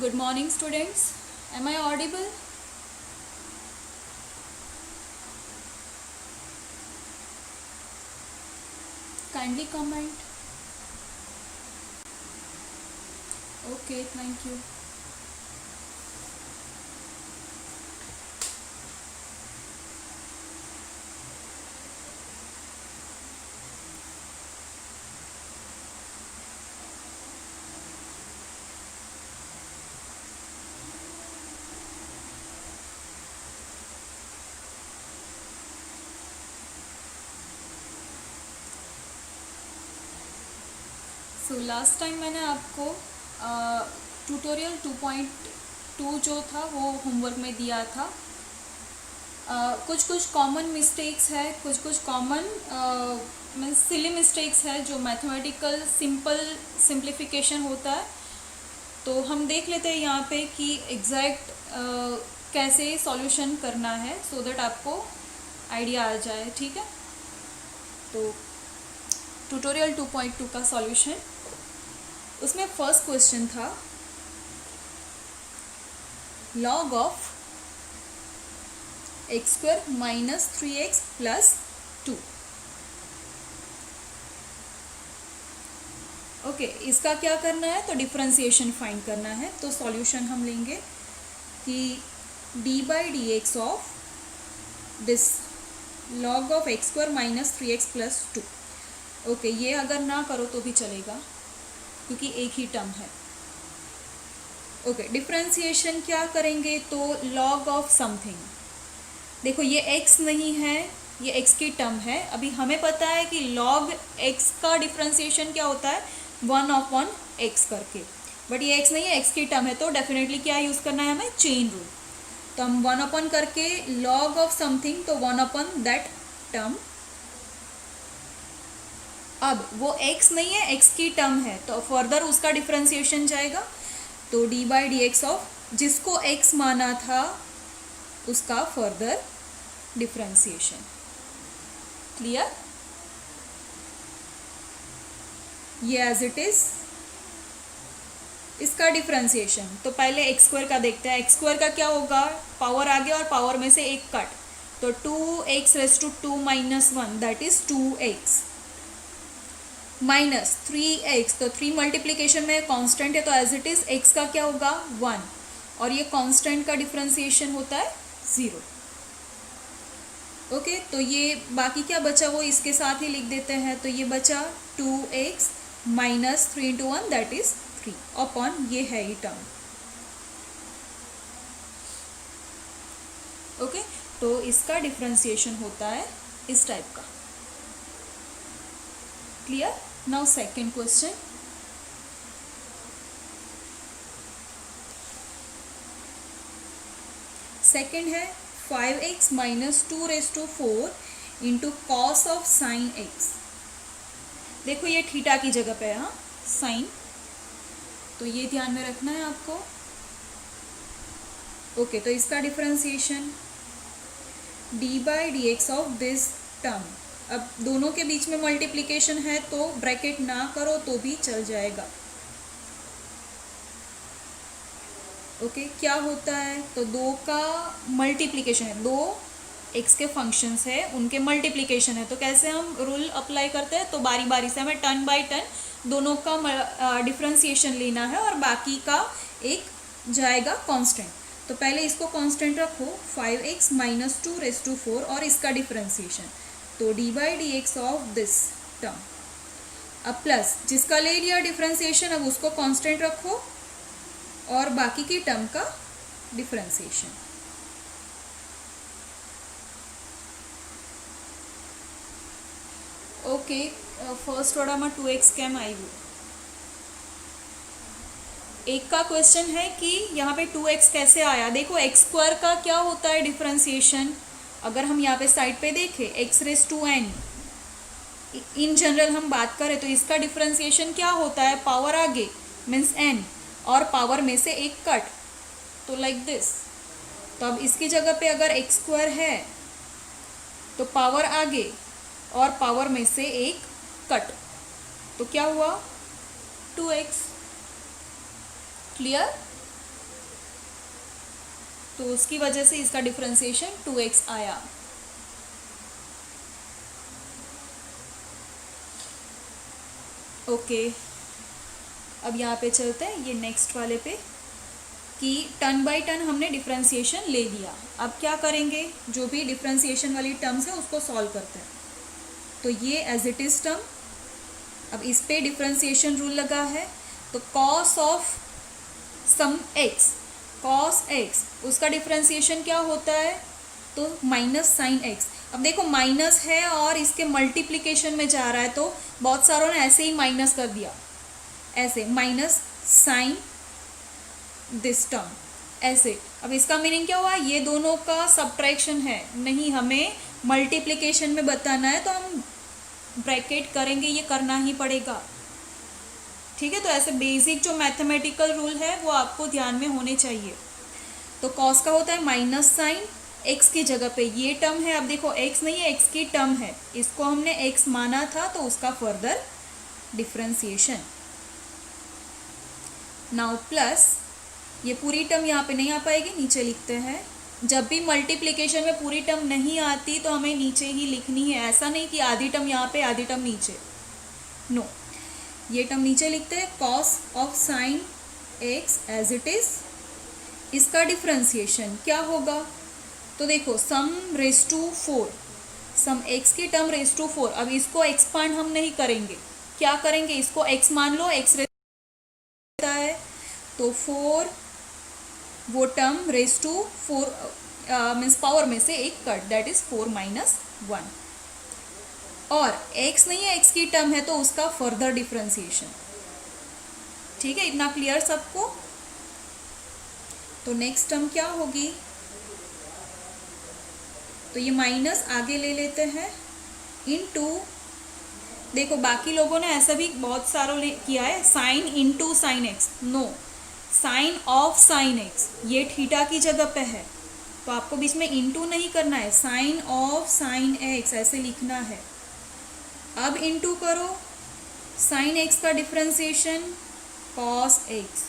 Good morning, students. Am I audible? Kindly comment. Okay, thank you. So last time मैंने आपको tutorial 2.2 जो था वो होमवर्क में दिया था। कुछ कुछ कॉमन मिस्टेक्स है, कुछ कुछ कॉमन मीन्स सिली मिस्टेक्स है जो मैथमेटिकल सिंप्लीफिकेशन होता है। तो हम देख लेते हैं यहाँ पे कि एग्जैक्ट कैसे सॉल्यूशन करना है सो दैट आपको आइडिया आ जाए। ठीक है, तो ट्यूटोरियल 2.2 का सॉल्यूशन, उसमें फर्स्ट क्वेश्चन था log of x square minus 3x plus 2। Okay, इसका क्या करना है, तो डिफरेंशिएशन फाइंड करना है। तो सॉल्यूशन हम लेंगे कि D by d x of this log of x square minus 3x plus 2। Okay, ये अगर ना करो तो भी चलेगा क्योंकि एक ही टर्म है। ओके, डिफरेंशिएशन क्या करेंगे, तो log ऑफ समथिंग। देखो ये x नहीं है, ये x की टर्म है। अभी हमें पता है कि log x का डिफरेंशिएशन क्या होता है, 1/(1) x करके, बट ये x नहीं है, x की टर्म है। तो डेफिनेटली क्या यूज़ करना है हमें, चेन रूल। तो हम 1/(1) करके log ऑफ समथिंग, तो 1/() दैट टर्म। अब वो x नहीं है, x की टर्म है, तो फर्दर उसका डिफरेंशिएशन जाएगा। तो d by d x of जिसको x माना था उसका फर्दर डिफरेंशिएशन। क्लियर, ये एज इट इज इसका डिफरेंशिएशन। तो पहले एक्स स्क्वायर का देखते हैं। एक्स स्क्वायर का क्या होगा, पावर आगे और पावर में से एक कट, तो 2x raise to 2 minus 1 that is 2x minus 3x, तो 3 मल्टीप्लीकेशन में कांस्टेंट है तो एज इट इज x का क्या होगा 1, और ये कांस्टेंट का डिफरेंशिएशन होता है 0। ओके, तो ये बाकी क्या बचा वो इसके साथ ही लिख देते हैं। तो ये बचा 2x minus 3 into 1 that is 3 upon ये है ही टर्म। ओके, तो इसका डिफरेंशिएशन होता है इस टाइप का। Clear, now second question. Second है 5x minus 2 raise to 4 into cos of sine x। देखो ये थीटा की जगह पे है, हाँ साइन, तो ये ध्यान में रखना है आपको। ओके, तो इसका differentiation D by d x of this term. अब दोनों के बीच में मल्टीप्लिकेशन है तो ब्रैकेट ना करो तो भी चल जाएगा। ओके, क्या होता है, तो दो का मल्टीप्लिकेशन है, दो एक्स के फंक्शंस है उनके मल्टीप्लिकेशन है। तो कैसे हम रूल अप्लाई करते हैं, तो बारी बारी से हमें टर्न बाय टर्न दोनों का डिफरेंशिएशन लेना है और बाकी का एक जाएगा कांस्टेंट। तो पहले इसको कांस्टेंट रखो 5x माइनस 2 रेज़ टू 4 और इसका डिफरेंशिएशन, तो d by d x of this term. अब प्लस जिसका ले लिया डिफरेंशिएशन, अब उसको कांस्टेंट रखो और बाकी की टर्म का differentiation. Okay, first order 2x केम આવ્યું। एक का क्वेश्चन है कि यहाँ पे 2x कैसे आया। देखो एक्स स्क्वायर का क्या होता है डिफरेंशिएशन, अगर हम यहाँ पे साइड पे देखें x raise to n, in general हम बात करें तो इसका डिफरेंशिएशन क्या होता है, पावर आगे मीन्स n और पावर में से एक कट, तो लाइक दिस। तो अब इसकी जगह पे अगर एक्स स्क्वायर है तो पावर आगे और पावर में से एक कट, तो क्या हुआ 2x। क्लियर, तो उसकी वजह से इसका डिफरेंशिएशन 2x आया। ओके, अब यहाँ पे चलते हैं ये नेक्स्ट वाले पे कि टर्न बाय टर्न हमने डिफरेंशिएशन ले लिया। अब क्या करेंगे, जो भी डिफरेंशिएशन वाली टर्म्स है उसको सॉल्व करते हैं। तो ये एज इट इज टर्म, अब इस पे डिफरेंशिएशन रूल लगा है, तो cos of some x, cos x, उसका डिफरेंशिएशन क्या होता है, तो माइनस साइन एक्स। अब देखो माइनस है और इसके मल्टीप्लिकेशन में जा रहा है, तो बहुत सारों ने ऐसे ही माइनस कर दिया, ऐसे माइनस साइन दिस टर्म ऐसे। अब इसका मीनिंग क्या हुआ, ये दोनों का सब्ट्रैक्शन है, नहीं हमें मल्टीप्लिकेशन में बताना है तो हम ब्रैकेट करेंगे, ये करना ही पड़ेगा। ठीक है, तो ऐसे बेसिक जो मैथमेटिकल रूल है वो आपको ध्यान में होने चाहिए। तो कॉस का होता है माइनस साइन एक्स की जगह पे ये टर्म है, अब देखो एक्स नहीं है, एक्स की टर्म है, इसको हमने एक्स माना था तो उसका फर्दर डिफरेंशिएशन। नाउ प्लस ये पूरी टर्म यहाँ पे नहीं आ पाएगी, नीचे लिखते हैं। जब भी मल्टीप्लिकेशन में पूरी टर्म नहीं आती तो हमें नीचे ही लिखनी है, ऐसा नहीं कि आधी टर्म यहाँ पे आधी टर्म नीचे, नो, ये टर्म नीचे लिखते हैं। Cos of sine x as it is, इसका डिफरेंशिएशन क्या होगा, तो देखो some raise to 4, some x की टर्म रेस टू 4। अब इसको एक्सपांड हम नहीं करेंगे, क्या करेंगे, इसको एक्स मान लो, एक्स रहता है तो 4, वो term raise to 4 means power में से एक कट, दैट इज 4 माइनस 1। और x नहीं है, x की टर्म है तो उसका फर्दर डिफरेंशिएशन। ठीक है, इतना क्लियर सबको। तो नेक्स्ट टर्म क्या होगी, तो ये माइनस आगे ले लेते हैं इनटू, देखो बाकी लोगों ने ऐसा भी बहुत सारों ने किया है, sine into sine x, no, sine of sine x, ये थीटा की जगह पे है तो आपको बीच में इनटू नहीं करना है, साइन ऑफ साइन एक्स ऐसे लिखना है। अब इनटू करो, साइन एक्स का differentiation cos x,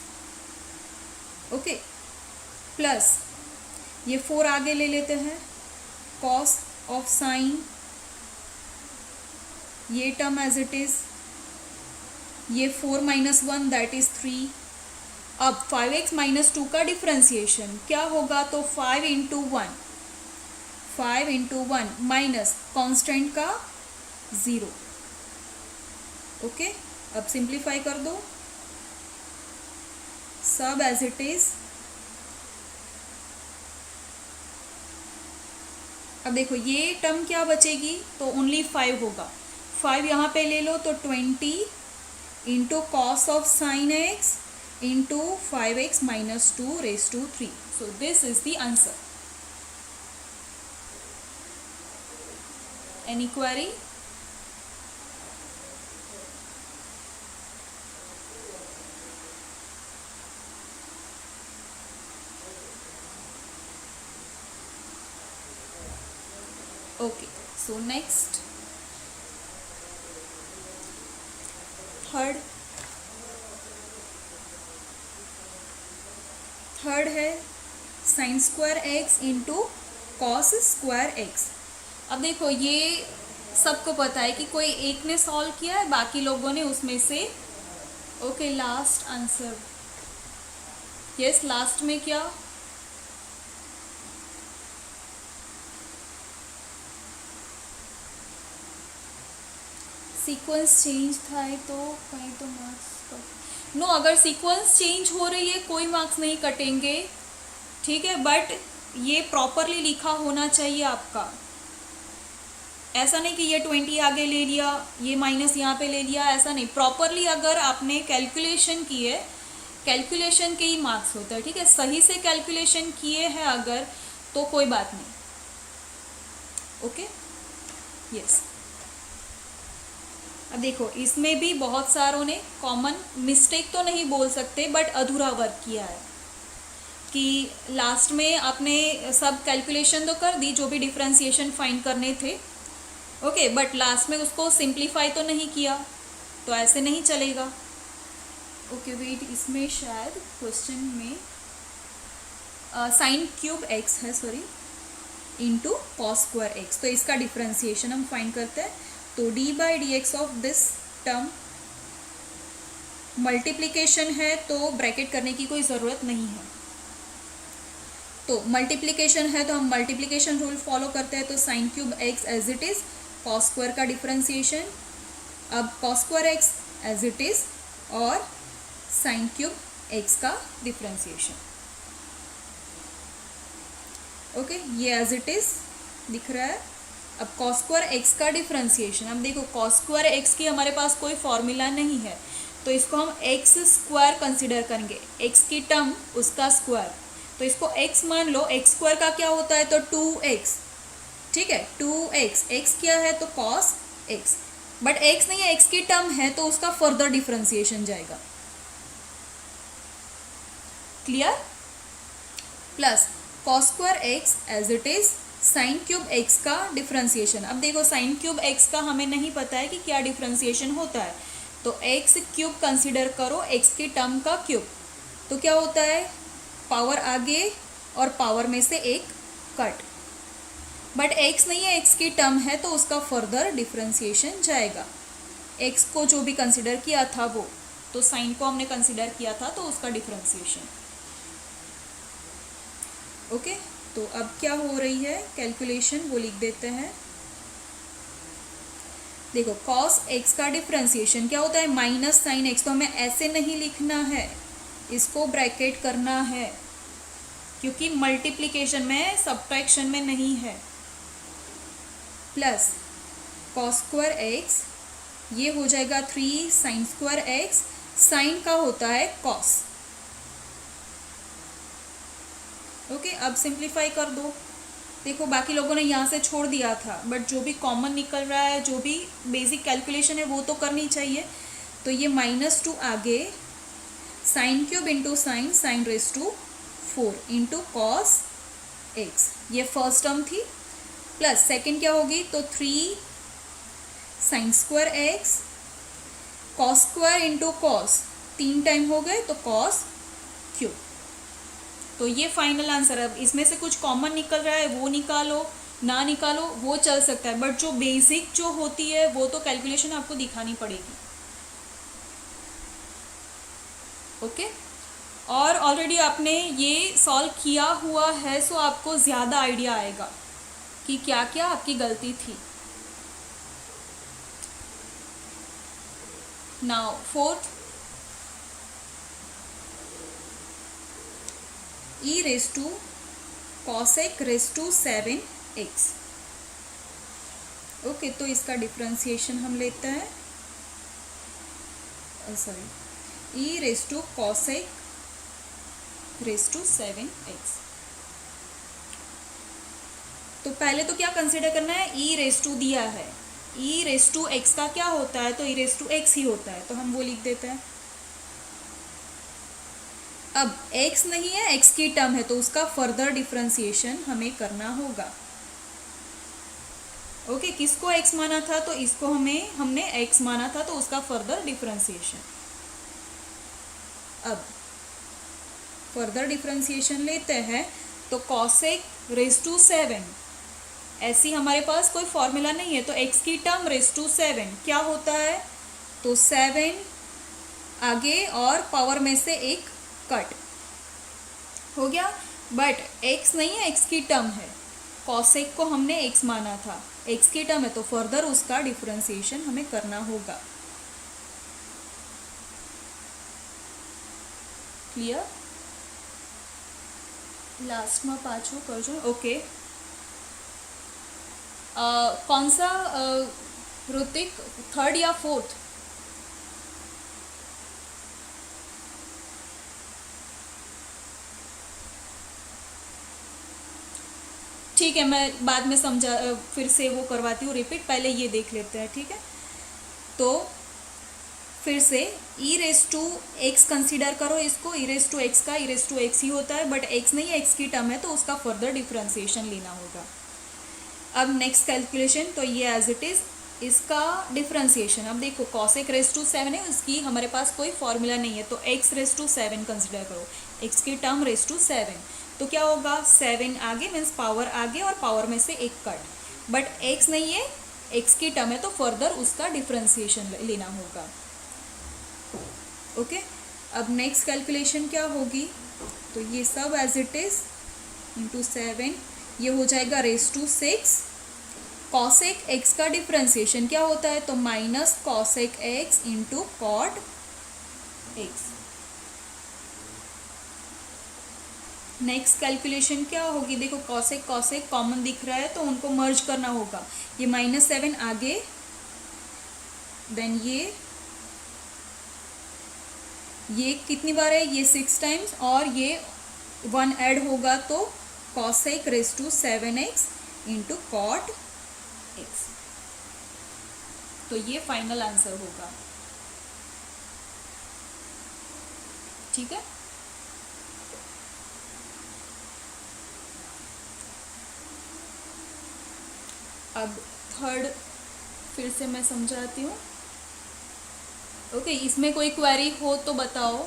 okay, plus ये 4 आगे ले लेते हैं, कॉस ऑफ साइन, ये टर्म एज इट इज, ये 4 माइनस 1 दैट इज 3। अब 5x माइनस 2 का डिफरेंशिएशन क्या होगा, तो 5 इंटू 1, 5 इंटू 1 माइनस कॉन्स्टेंट का 0। ओके, अब सिंप्लीफाई कर दो, सब एज इट इज। अब देखो ये टर्म क्या बचेगी, तो ओनली 5 होगा, 5 यहाँ पे ले लो तो 20 into cos of sine x into 5x minus 2 raise to 3। So this is the answer. Any query? Okay, so next third है sine square x into cos square x. अब देखो ये सबको पता है कि कोई एक ने सॉल्व किया है, बाकी लोगों ने उसमें से, okay, last answer, yes, last में क्या, सीक्वेंस चेंज था तो कहीं तो मार्क्स नो, अगर सीक्वेंस चेंज हो रही है कोई मार्क्स नहीं कटेंगे, ठीक है, बट ये प्रॉपरली लिखा होना चाहिए आपका। ऐसा नहीं कि ये 20 आगे ले लिया, ये माइनस यहाँ पे ले लिया, ऐसा नहीं, प्रॉपरली अगर आपने कैलकुलेशन की है, कैलकुलेशन के ही मार्क्स होता है, ठीक है, सही से कैलकुलेशन किए हैं अगर तो कोई बात नहीं। Okay, yes. अब देखो इसमें भी बहुत सारों ने कॉमन मिस्टेक तो नहीं बोल सकते बट अधूरा वर्क किया है कि लास्ट में आपने सब कैलकुलेशन तो कर दी जो भी डिफरेंशिएशन फाइंड करने थे, ओके, बट लास्ट में उसको सिंप्लीफाई तो नहीं किया, तो ऐसे नहीं चलेगा। ओके वेट, इसमें शायद क्वेश्चन में साइन क्यूब एक्स है, sorry, into cos square x. तो इसका डिफ्रेंसिएशन हम फाइंड करते हैं। तो d by d x of this term, multiplication है तो ब्रैकेट करने की कोई ज़रूरत नहीं है। तो मल्टीप्लीकेशन है तो हम मल्टीप्लीकेशन रूल फॉलो करते हैं। तो sine cube x as it is, cos square का डिफ्रेंसिएशन, अब cos square x as it is और साइन क्यूब एक्स का डिफ्रेंसिएशन। ओके, ये एज इट इज़ दिख रहा है। अब कॉस स्क्वायर एक्स का डिफ्रेंसिएशन, अब देखो कॉस स्क्वायर एक्स की हमारे पास कोई फॉर्मूला नहीं है, तो इसको हम एक्स स्क्वायर कंसिडर करेंगे। एक्स की टर्म उसका स्क्वायर, तो इसको एक्स मान लो। एक्स स्क्वायर का क्या होता है, तो 2x, ठीक है, 2x। एक्स क्या है, तो कॉस एक्स, बट एक्स नहीं है, एक्स की टर्म है तो उसका फर्दर डिफ्रेंसिएशन जाएगा। Clear? Plus cos square x as it is sine cube x का डिफ्रेंसिएशन। अब देखो साइन क्यूब एक्स का हमें नहीं पता है कि क्या डिफ्रेंसिएशन होता है, तो एक्स क्यूब कंसिडर करो, एक्स की टर्म का क्यूब, तो क्या होता है, पावर आगे और पावर में से एक कट, बट एक्स नहीं है, एक्स की टर्म है तो उसका फर्दर डिफ्रेंसिएशन जाएगा। एक्स को जो भी कंसिडर किया था वो, तो साइन को हमने कंसिडर किया था तो उसका डिफ्रेंसिएशन। ओके, तो अब क्या हो रही है कैलकुलेशन, वो लिख देते हैं। देखो कॉस एक्स का डिफ्रेंसिएशन क्या होता है, माइनस साइन एक्स। तो हमें ऐसे नहीं लिखना है, इसको ब्रैकेट करना है, क्योंकि मल्टीप्लिकेशन में, सब्ट्रैक्शन में नहीं है। प्लस कॉस स्क्वायर एक्स, ये हो जाएगा 3 साइन स्क्वायर एक्स। साइन का होता है कॉस। ओके, अब सिंप्लीफाई कर दो। देखो बाकी लोगों ने यहाँ से छोड़ दिया था, बट जो भी कॉमन निकल रहा है, जो भी बेसिक कैलकुलेशन है वो तो करनी चाहिए। तो ये -2 आगे, sine cube into sine, sine raise to 4 into cos x, ये फर्स्ट टर्म थी। प्लस सेकेंड क्या होगी, तो 3 sine square x, cos square into cos, 3 time हो गए तो कॉस क्यूब। तो ये फाइनल आंसर है। अब इसमें से कुछ कॉमन निकल रहा है वो निकालो, ना निकालो वो चल सकता है, बट जो बेसिक जो होती है वो तो कैलकुलेशन आपको दिखानी पड़ेगी। ओके, और ऑलरेडी आपने ये सॉल्व किया हुआ है, सो आपको ज़्यादा आइडिया आएगा कि क्या क्या आपकी गलती थी। Now fourth, e raise to cosec raise to 7x। Okay, तो इसका डिफ्रेंसिएशन हम लेते हैं, sorry, e raise to cosec raise to 7x। तो पहले तो क्या कंसिडर करना है, e रेस टू दिया है, e रेस टू x का क्या होता है, तो e रेस टू x ही होता है, तो हम वो लिख देते हैं। अब x नहीं है, x की टर्म है तो उसका फर्दर डिफ्रेंसिएशन हमें करना होगा। ओके, किसको x माना था, तो इसको हमने x माना था तो उसका फर्दर डिफ्रेंसिएशन। अब फर्दर डिफ्रेंसिएशन लेते हैं, तो cosec रेस टू 7, ऐसी हमारे पास कोई फॉर्मूला नहीं है, तो x की टर्म रेस टू 7 क्या होता है, तो 7 आगे और पावर में से एक कट हो गया, बट x नहीं है, x की टर्म है, cosec को हमने x माना था, x की टर्म है तो फर्दर उसका डिफरेंशिएशन हमें करना होगा। क्लियर? लास्ट में पाछो करजो। ओके, कौन सा ऋतिक, थर्ड या फोर्थ? ठीक है, मैं बाद में समझा, फिर से वो करवाती हूँ रिपीट, पहले ये देख लेते हैं, ठीक है। तो फिर से e raise to x consider करो इसको, e रेस टू एक्स का e रेस टू एक्स ही होता है, बट x नहीं है, x की टर्म है तो उसका फर्दर डिफ्रेंसिएशन लेना होगा। अब नेक्स्ट कैलकुलेशन, तो ये एज इट इज़ इसका डिफ्रेंसिएशन। अब देखो cosec रेस टू 7 है, उसकी हमारे पास कोई फॉर्मूला नहीं है, तो x रेस टू 7 कंसिडर करो, x की टर्म रेस टू 7, तो क्या होगा, 7 आगे मीन्स पावर आगे और पावर में से एक कट, बट x नहीं है, x की टर्म है तो फर्दर उसका डिफ्रेंसिएशन लेना होगा। ओके, अब नेक्स्ट कैलकुलेशन क्या होगी, तो ये सब एज इट इज इंटू 7, ये हो जाएगा रेस टू 6। कॉसेक एक्स का डिफ्रेंसिएशन क्या होता है, तो minus cosec x into cot x. Next calculation क्या होगी, देखो कॉसेक कॉसेक कॉमन दिख रहा है तो उनको मर्ज करना होगा। ये -7 आगे, देन ये कितनी बार है, ये 6 टाइम्स, और ये 1 ऐड होगा तो cosec raise to 7x into cot x. तो ये फाइनल आंसर होगा। ठीक है, अब थर्ड फिर से मैं समझाती हूँ। ओके, इसमें कोई क्वेरी हो तो बताओ।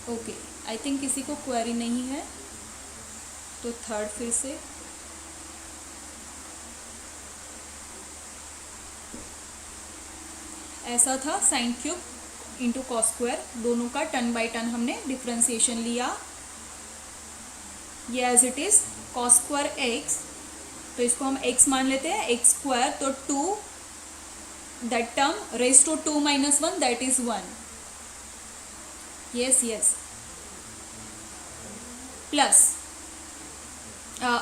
ओके, आई थिंक किसी को क्वेरी नहीं है, तो थर्ड फिर से। ऐसा था sine cube into cos square, दोनों का टर्न बाई टर्न हमने डिफ्रेंसिएशन लिया। ये as it is cos square x, तो इसको हम x मान लेते हैं, एक्स स्क्वायर तो 2, that term raise to 2 - 1 that is 1। Yes yes, plus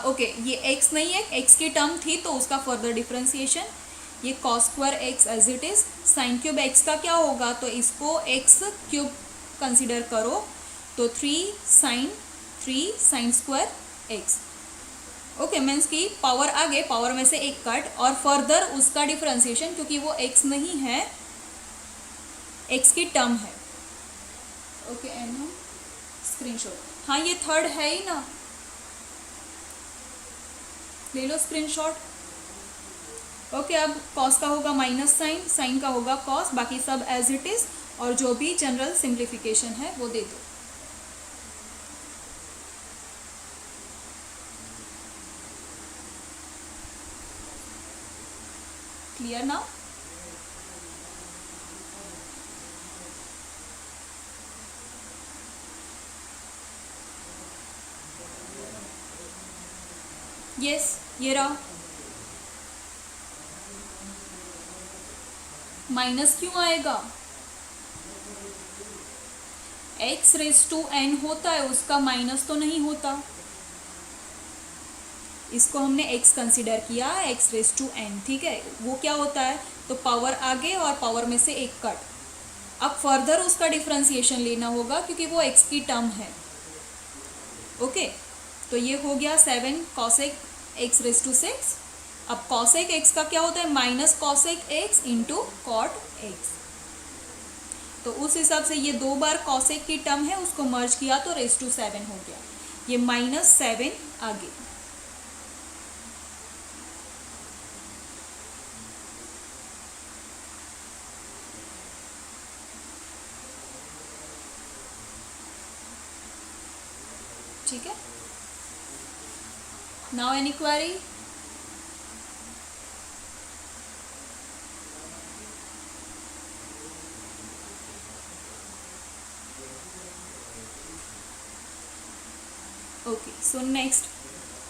okay, ये x नहीं है, x की टर्म थी तो उसका फर्दर डिफ्रेंसिएशन, ये cos square x as it is. Sine cube x का क्या होगा, तो इसको एक्स क्यूब कंसिडर करो, तो 3 sine square x. Okay, means की पावर आगे, पावर में से एक कट, और फर्दर उसका डिफ्रेंसिएशन, क्योंकि वो x नहीं है, x की टर्म है। ओके, एंड हम स्क्रीनशॉट, हाँ ये थर्ड है ही ना, ले लो स्क्रीनशॉट। ओके, अब कॉस का होगा माइनस साइन, साइन का होगा कॉस, बाकी सब एज इट इज, और जो भी जनरल सिंप्लीफिकेशन है वो दे दो। क्लियर ना? यस, ये रहा। माइनस क्यों आएगा, x रेस टू n होता है, उसका माइनस तो नहीं होता, इसको हमने x कंसिडर किया, x रेस टू n, ठीक है। वो क्या होता है, तो पावर आगे और पावर में से एक कट। अब फर्दर उसका डिफ्रेंसिएशन लेना होगा क्योंकि वो x की टर्म है। ओके, तो ये हो गया 7 कॉसेक x रेस टू 6। अब कॉसेक x का क्या होता है, minus cosec x into cot x। तो उस हिसाब से ये 2 बार कॉसेक की टर्म है, उसको मर्ज किया तो रेस टू 7 हो गया, ये -7 आगे। ठीक है, now any query? Okay, so next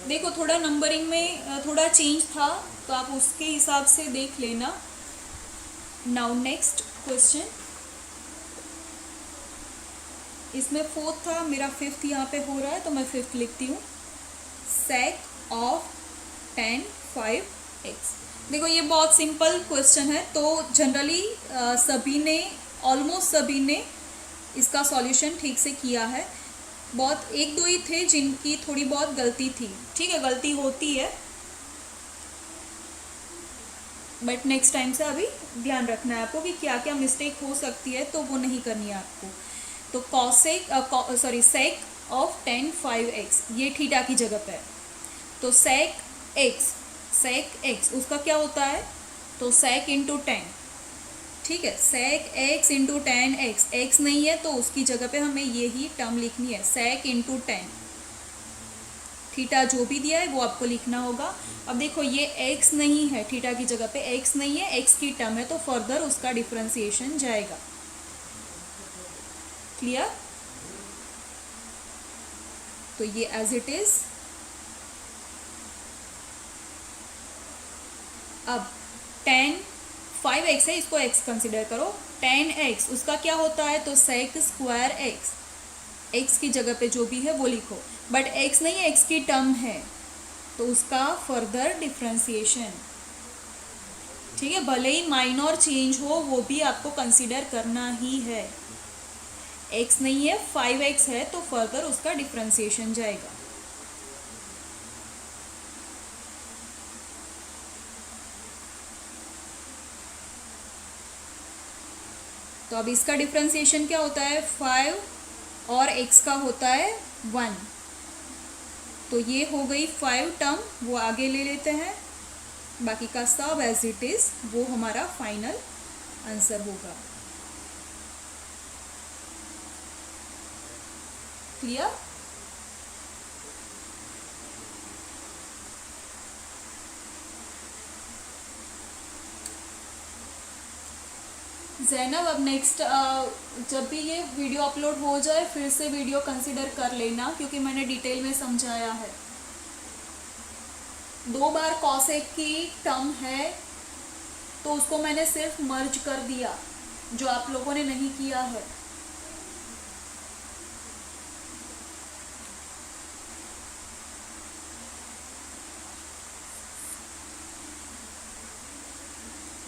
देखो, थोड़ा नंबरिंग में थोड़ा चेंज था तो आप उसके हिसाब से देख लेना। नाउ नेक्स्ट क्वेश्चन, इसमें 4th था, मेरा 5th यहाँ पे हो रहा है तो मैं 5th लिखती हूँ। sec of tan 5x। देखो ये बहुत सिंपल क्वेश्चन है, तो जनरली सभी ने, ऑलमोस्ट सभी ने इसका सॉल्यूशन ठीक से किया है। बहुत 1-2 ही थे जिनकी थोड़ी बहुत गलती थी, ठीक है, गलती होती है, बट नेक्स्ट टाइम से अभी ध्यान रखना है आपको कि क्या क्या मिस्टेक हो सकती है, तो वो नहीं करनी है आपको। तो सेक ऑफ tan 5x, ये थीटा की जगह पे है, तो सेक एक्स उसका क्या होता है, तो sec इंटू 10, ठीक है, sec x into 10x, x नहीं है तो उसकी जगह पे हमें यही टर्म लिखनी है, sec इंटू 10। थीटा जो भी दिया है वो आपको लिखना होगा। अब देखो ये x नहीं है, थीटा की जगह पे x नहीं है, x की टर्म है, तो फर्दर उसका डिफरेंशिएशन जाएगा। क्लियर? तो ये एज इट इज। अब 5x है, इसको x कंसिडर करो, 10x उसका क्या होता है, तो sec स्क्वायर x, x की जगह पे जो भी है वो लिखो, बट x नहीं है, x की टर्म है, तो उसका फर्दर डिफरेंशिएशन, ठीक है, भले ही माइनर चेंज हो वो भी आपको कंसिडर करना ही है। x नहीं है, 5x है, तो फर्दर उसका डिफरेंशिएशन जाएगा। तो अब इसका डिफरेंशिएशन क्या होता है, 5 और x का होता है 1, तो ये हो गई 5 टर्म, वो आगे ले लेते हैं, बाकी का सब एज इट इज वो हमारा फाइनल आंसर होगा। क्लियर? जैनब, अब नेक्स्ट जब भी ये वीडियो अपलोड हो जाए फिर से वीडियो कंसिडर कर लेना, क्योंकि मैंने डिटेल में समझाया है। 2 बार कॉसेक की टर्म है तो उसको मैंने सिर्फ मर्ज कर दिया, जो आप लोगों ने नहीं किया है।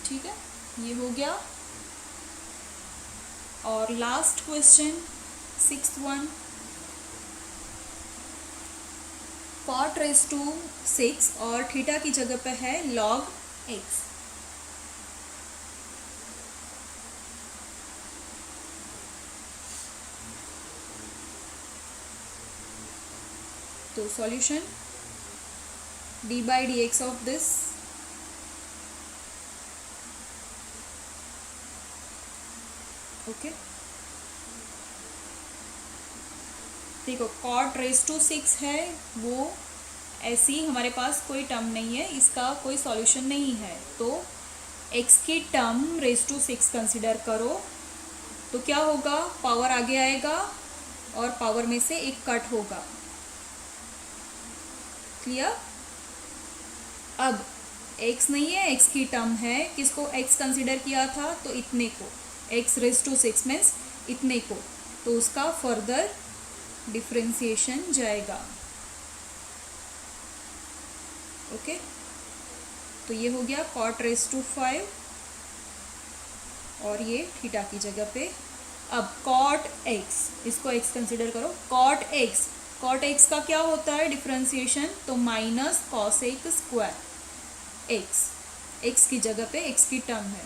ठीक है, ये हो गया। और last question 6th one, cot raise to 6 और थीटा की जगह पे है log x। तो solution d by dx of this, okay, देखो cot रेज टू 6 है, वो ऐसी हमारे पास कोई टर्म नहीं है, इसका कोई सॉल्यूशन नहीं है, तो x की टर्म रेज टू 6 कंसिडर करो, तो क्या होगा, पावर आगे आएगा और पावर में से एक कट होगा। क्लियर? अब x नहीं है, x की टर्म है, किसको x कंसिडर किया था, तो इतने को, x रेज टू 6 मीन्स इतने को, तो उसका फर्दर डिफरेंशिएशन जाएगा। ओके, तो ये हो गया cot रेज टू 5 और ये थीटा की जगह पे। अब cot x, इसको x कंसिडर करो, cot x का क्या होता है डिफरेंशिएशन, तो माइनस कॉसेक स्क्वायर x की जगह पे x की टर्म है।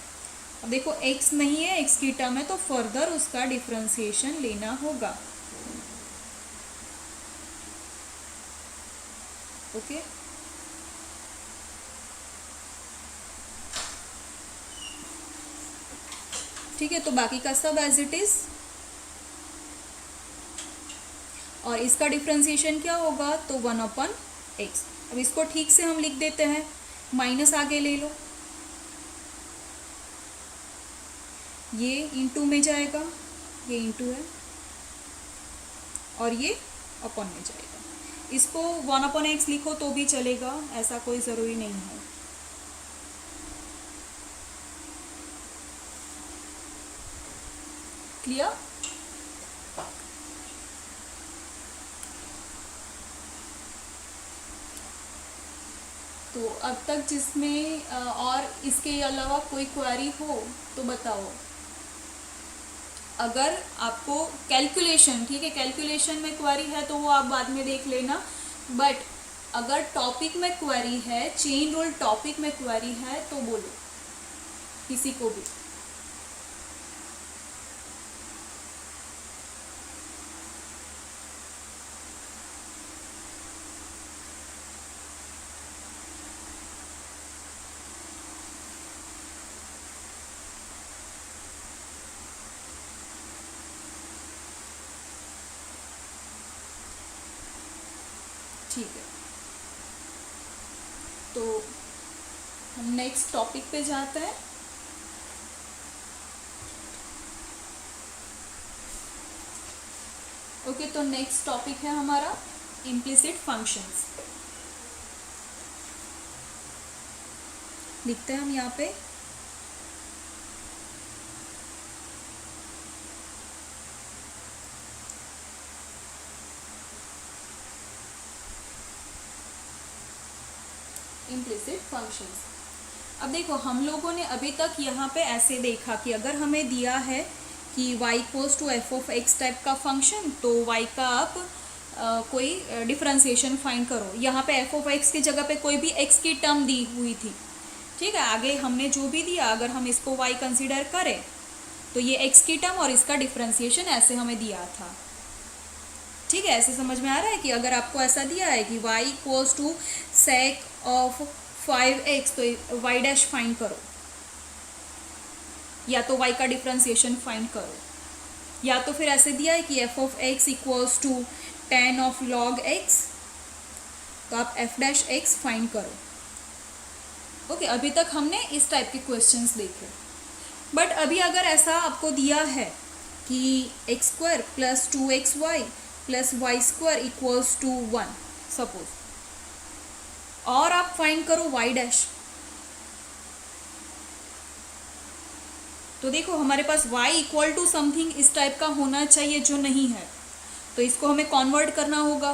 अब देखो x नहीं है, x की टर्म है, तो फर्दर उसका डिफरेंशिएशन लेना होगा। ओके, ठीक है, तो बाकी का सब एज इट इज। और इसका डिफरेंशिएशन क्या होगा, तो 1/x। अब इसको ठीक से हम लिख देते हैं, माइनस आगे ले लो, ये इंटू में जाएगा, ये इंटू है, और ये अपॉन में जाएगा। इसको 1/x लिखो तो भी चलेगा, ऐसा कोई ज़रूरी नहीं है। क्लियर? तो अब तक जिसमें और इसके अलावा कोई क्वेरी हो तो बताओ। अगर आपको कैलकुलेशन, ठीक है, कैलकुलेशन में क्वेरी है तो वो आप बाद में देख लेना, बट अगर टॉपिक में क्वेरी है, चेन रूल टॉपिक में क्वेरी है तो बोलो किसी को भी। ठीक है, तो हम नेक्स्ट टॉपिक पे जाते हैं। ओके, तो नेक्स्ट टॉपिक है हमारा इम्प्लिसिट फंक्शंस। लिखते हैं हम यहाँ पे इम्प्लिसिट फंक्शंस। अब देखो, हम लोगों ने अभी तक यहाँ पे ऐसे देखा कि अगर हमें दिया है कि y equals to f of x type का फंक्शन, तो y का आप कोई डिफरेंशिएशन फाइंड करो। यहाँ पे एफ ऑफ एक्स की जगह पे कोई भी x की टर्म दी हुई थी, ठीक है। आगे हमने जो भी दिया, अगर हम इसको y कंसिडर करें तो ये x की टर्म और इसका डिफरेंशिएशन ऐसे हमें दिया था, ठीक है। ऐसे समझ में आ रहा है कि अगर आपको ऐसा दिया है कि y equals to sec of 5x, तो y डैश फाइंड करो, या तो y का डिफरेंशिएशन फाइंड करो, या तो फिर ऐसे दिया है कि f ऑफ x equals to tan of log x, तो आप f डैश x फाइंड करो। ओके, अभी तक हमने इस टाइप के क्वेश्चंस देखे। बट अभी अगर ऐसा आपको दिया है कि x square plus 2xy plus y square equals to 1 suppose, और आप फाइंड करो y डैश, तो देखो हमारे पास y इक्वल टू समथिंग इस टाइप का होना चाहिए जो नहीं है, तो इसको हमें कॉन्वर्ट करना होगा।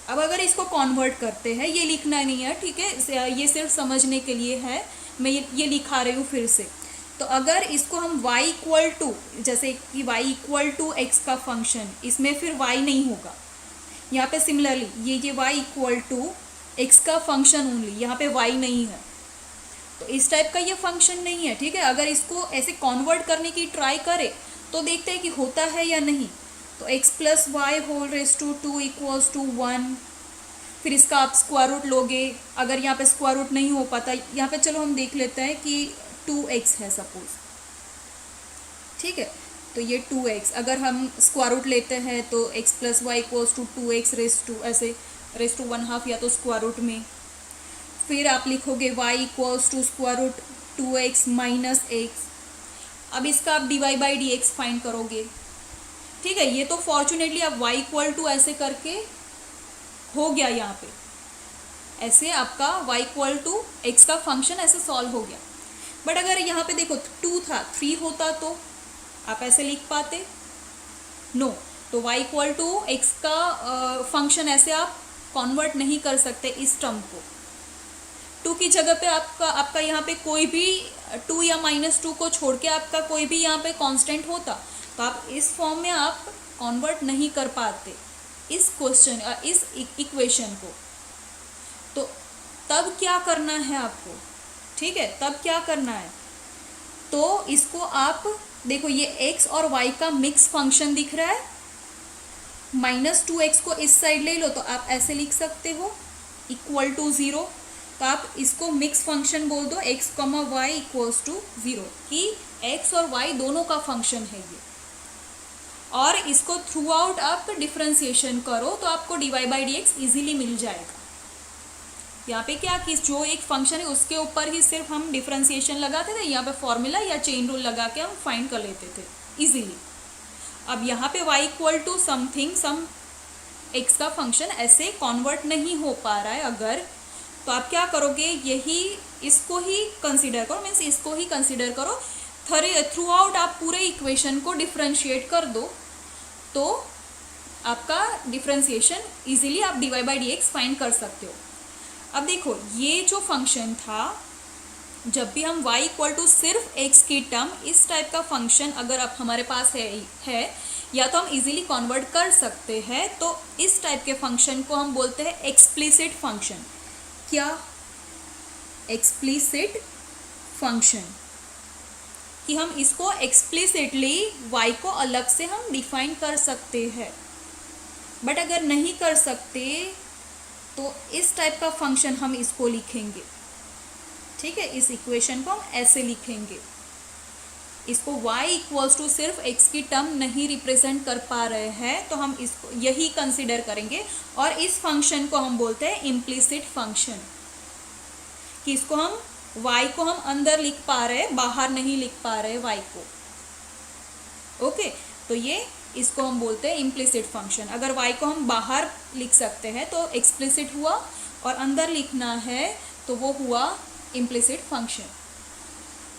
अब अगर इसको कॉन्वर्ट करते हैं, ये लिखना नहीं है, ठीक है, ये सिर्फ समझने के लिए है, मैं ये लिखा रही हूँ फिर से। तो अगर इसको हम y इक्वल टू, जैसे कि y इक्वल टू एक्स का फंक्शन, इसमें फिर y नहीं होगा। यहाँ पे सिमिलरली ये y इक्वल टू एक्स का फंक्शन ओनली, यहाँ पे y नहीं है, तो इस टाइप का ये फंक्शन नहीं है, ठीक है। अगर इसको ऐसे कॉन्वर्ट करने की ट्राई करे तो देखते हैं कि होता है या नहीं। तो x plus y whole raise to 2 equals to 1, फिर इसका आप स्क्वायर रूट लोगे। अगर यहाँ पे स्क्वायर रूट नहीं हो पाता, यहाँ पे चलो हम देख लेते हैं कि 2x है सपोज, ठीक है, तो ये 2x अगर हम स्क्वायर रूट लेते हैं तो x plus y equals to 2x raise to ऐसे रेस टू 1/2 या तो स्क्वायर रूट में, फिर आप लिखोगे y equals to square root 2x minus x। अब इसका आप dy by d x find करोगे, ठीक है। ये तो फॉर्चुनेटली आप y इक्वल टू ऐसे करके हो गया, यहाँ पे ऐसे आपका y इक्वल टू एक्स का फंक्शन ऐसे सॉल्व हो गया। बट अगर यहाँ पे देखो 2 था, 3 होता तो आप ऐसे लिख पाते, नो। तो y इक्वल टू एक्स का फंक्शन ऐसे आप कॉन्वर्ट नहीं कर सकते इस टर्म को। 2 की जगह पे आपका यहाँ पे कोई भी 2 या -2 को छोड़ के आपका कोई भी यहाँ पे कांस्टेंट होता, तो आप इस फॉर्म में आप कन्वर्ट नहीं कर पाते इस क्वेश्चन, इस इक्वेशन को। तो तब क्या करना है आपको, ठीक है, तब क्या करना है, तो इसको आप देखो, ये x और y का मिक्स फंक्शन दिख रहा है, -2x को इस साइड ले लो तो आप ऐसे लिख सकते हो इक्वल टू 0, तो आप इसको मिक्स फंक्शन बोल दो, x, y इक्वल्स टू 0, कि x और y दोनों का फंक्शन है ये। और इसको थ्रू आउट आप डिफरेंशिएशन करो तो आपको dy by d x easily मिल जाएगा। यहाँ पे क्या कि जो एक फंक्शन है उसके ऊपर ही सिर्फ हम डिफरेंशिएशन लगाते थे, यहाँ पे फॉर्मूला या चेन रूल लगा के हम फाइंड कर लेते थे इजीली। अब यहाँ पे y equal to something some x का फंक्शन ऐसे कन्वर्ट नहीं हो पा रहा है अगर, तो आप क्या करोगे, यही इसको ही कंसीडर करो, मीन्स इसको ही कंसीडर करो, थ्रू आउट आप पूरे इक्वेशन को डिफरेंशिएट कर दो, तो आपका डिफरेंशिएशन इजीली आप dy by d x find कर सकते हो। अब देखो, ये जो फंक्शन था, जब भी हम y इक्वल टू सिर्फ x की टर्म, इस टाइप का फंक्शन अगर आप हमारे पास है या तो हम इजीली कन्वर्ट कर सकते हैं, तो इस टाइप के फंक्शन को हम बोलते हैं एक्सप्लिसिट फंक्शन। क्या? एक्सप्लिसिट फंक्शन, कि हम इसको एक्सप्लिसिटली y को अलग से हम डिफाइन कर सकते हैं। बट अगर नहीं कर सकते तो इस टाइप का फंक्शन हम इसको लिखेंगे, ठीक है, इस इक्वेशन को हम ऐसे लिखेंगे। इसको y इक्वल्स टू सिर्फ x की टर्म नहीं रिप्रेजेंट कर पा रहे हैं, तो हम इसको यही कंसिडर करेंगे। और इस फंक्शन को हम बोलते हैं इम्प्लिसिट फंक्शन, कि इसको हम y को हम अंदर लिख पा रहे हैं, बाहर नहीं लिख पा रहे y को। ओके, तो ये इसको हम बोलते हैं इम्प्लिसिट फंक्शन। अगर y को हम बाहर लिख सकते हैं तो एक्सप्लिसिट हुआ, और अंदर लिखना है तो वो हुआ इम्प्लिसिट फंक्शन।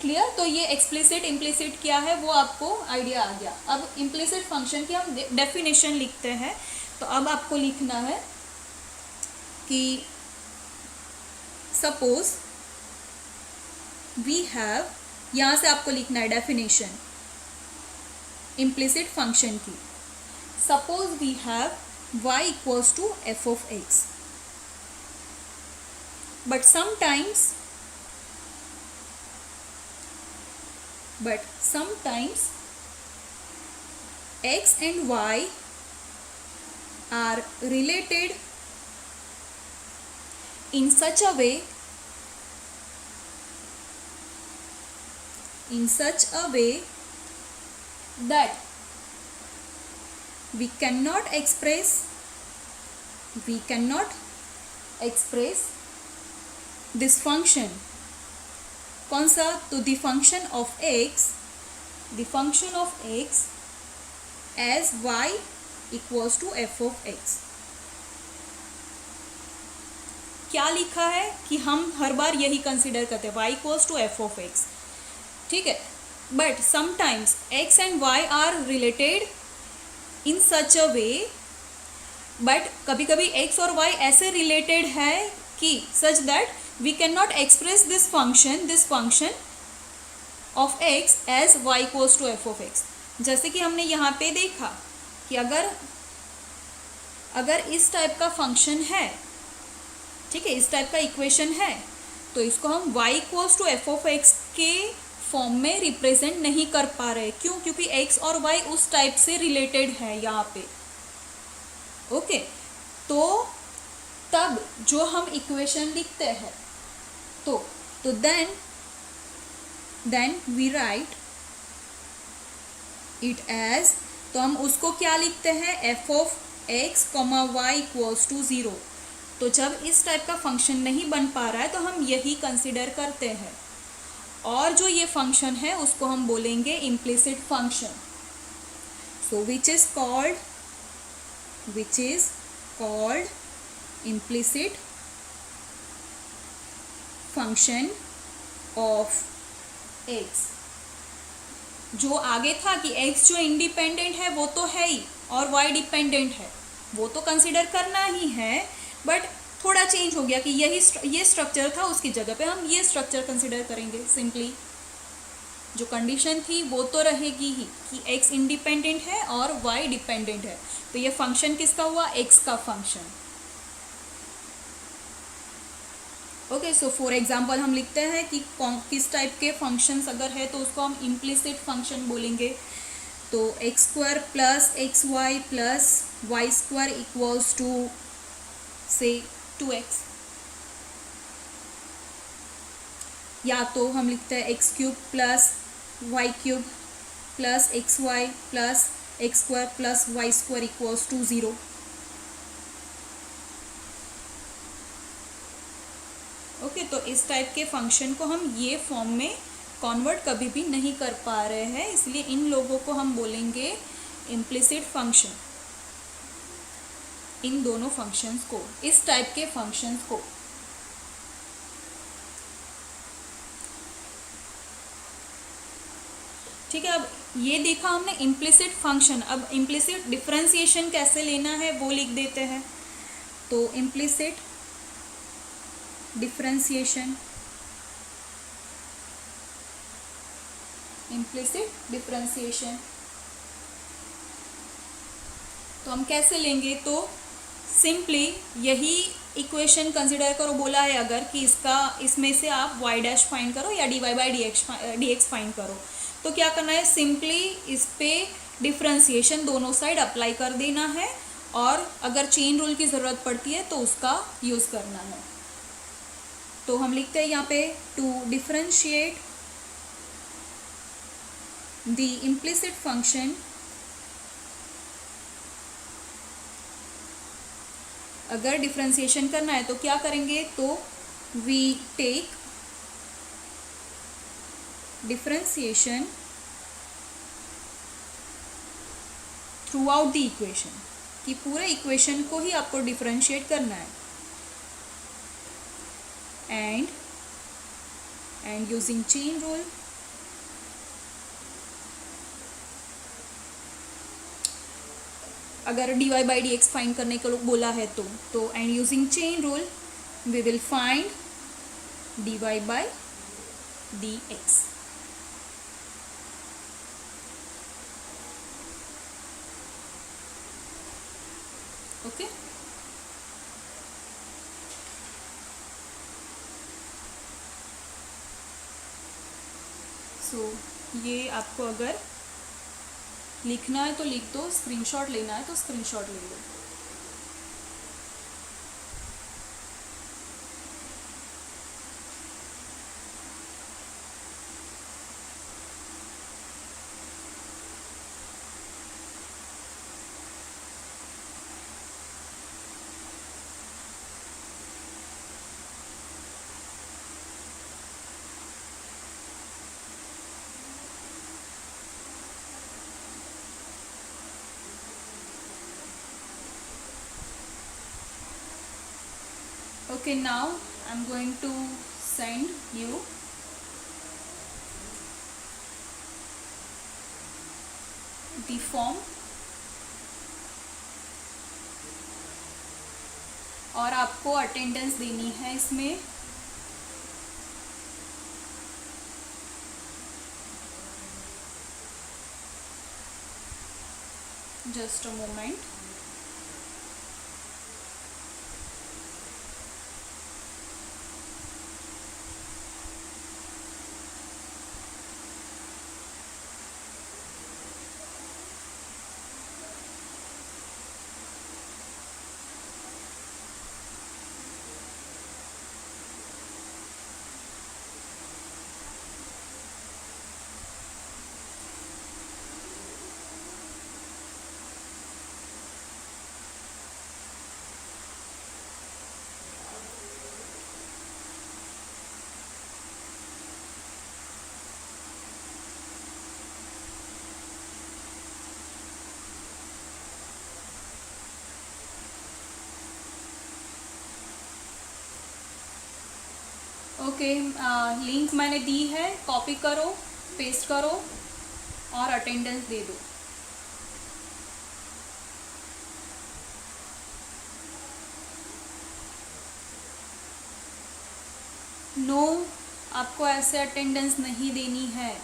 क्लियर? तो ये एक्सप्लिसिट इम्प्लिसिट क्या है वो आपको आइडिया आ गया। अब इम्प्लिसिट फंक्शन की हम डेफिनेशन लिखते हैं। तो अब आपको लिखना है कि सपोज वी हैव, यहाँ से आपको लिखना है डेफिनेशन इम्प्लिसिट फंक्शन की। Suppose we have y equals to f of x, but sometimes x and y are related in such a way that we cannot express this function। कौन सा? तो the function of x as y equals to f of x। क्या लिखा है कि हम हर बार यही consider करते हैं, y equals to f of x, ठीक है। But sometimes x and y are related in such a way, but कभी कभी x और y ऐसे रिलेटेड है कि such that we can not express this function of x as y equals to f of x। जैसे कि हमने यहाँ पे देखा कि अगर इस टाइप का फंक्शन है, ठीक है, इस टाइप का इक्वेशन है, तो इसको हम y equals to f of x के फॉर्म में रिप्रेजेंट नहीं कर पा रहे। क्यों? क्योंकि x और y उस टाइप से रिलेटेड है यहाँ पे। ओके, तो तब जो हम इक्वेशन लिखते हैं तो then we write it as, तो हम उसको क्या लिखते हैं? f of x, y equals to 0। तो जब इस टाइप का फंक्शन नहीं बन पा रहा है तो हम यही कंसिडर करते हैं, और जो ये फंक्शन है उसको हम बोलेंगे implicit function. So which is called implicit function of x। जो आगे था कि x जो इंडिपेंडेंट है वो तो है ही, और y डिपेंडेंट है, वो तो कंसिडर करना ही है, बट थोड़ा चेंज हो गया कि ये स्ट्रक्चर था, उसकी जगह पे हम ये स्ट्रक्चर कंसिडर करेंगे। सिंपली जो कंडीशन थी वो तो रहेगी ही कि x इंडिपेंडेंट है और y डिपेंडेंट है, तो ये फंक्शन किसका हुआ? x का function. Okay, so for example हम लिखते हैं कि किस टाइप के फंक्शंस अगर है तो उसको हम इम्प्लिसिट फंक्शन बोलेंगे। तो x² plus xy plus y² equals to से 2x, या तो हम लिखते हैं x³ plus y³ plus xy plus x² plus y² equals to 0। Okay, तो इस टाइप के फंक्शन को हम ये फॉर्म में कन्वर्ट कभी भी नहीं कर पा रहे हैं, इसलिए इन लोगों को हम बोलेंगे इम्प्लिसिट फंक्शन। इन दोनों फंक्शंस को, इस टाइप के फंक्शंस को। ठीक है, अब ये देखा हमने इम्प्लिसिट फंक्शन। अब इम्प्लिसिट डिफरेंशिएशन कैसे लेना है वो लिख देते हैं। तो इम्प्लिसिट डिफरेंशिएशन, तो हम कैसे लेंगे? तो सिंपली यही इक्वेशन कंसिडर करो, बोला है अगर कि इसमें से आप y डैश फाइंड करो या dy बाई dx फाइंड करो, तो क्या करना है? सिंपली इस पे डिफरेंशिएशन दोनों साइड अप्लाई कर देना है, और अगर चेन रूल की ज़रूरत पड़ती है तो उसका यूज़ करना है। तो हम लिखते हैं यहाँ पे to differentiate the implicit function, अगर डिफ्रेंसिएशन करना है तो क्या करेंगे, तो we take differentiation throughout the equation, कि पूरे इक्वेशन को ही आपको डिफ्रेंशिएट करना है, एंड यूजिंग चेन रूल, अगर dy by d x find करने को बोला है तो and using chain rule we will find dy by d x. Okay, so ये आपको अगर लिखना है तो लिख दो, स्क्रीनशॉट लेना है तो स्क्रीनशॉट ले लो. Okay, now I'm going to send you the form, और आपको अटेंडेंस देनी है इसमें. Just a moment. Okay, link मैंने दी है, कॉपी करो, पेस्ट करो और अटेंडेंस दे दो. नो, आपको ऐसे अटेंडेंस नहीं देनी है.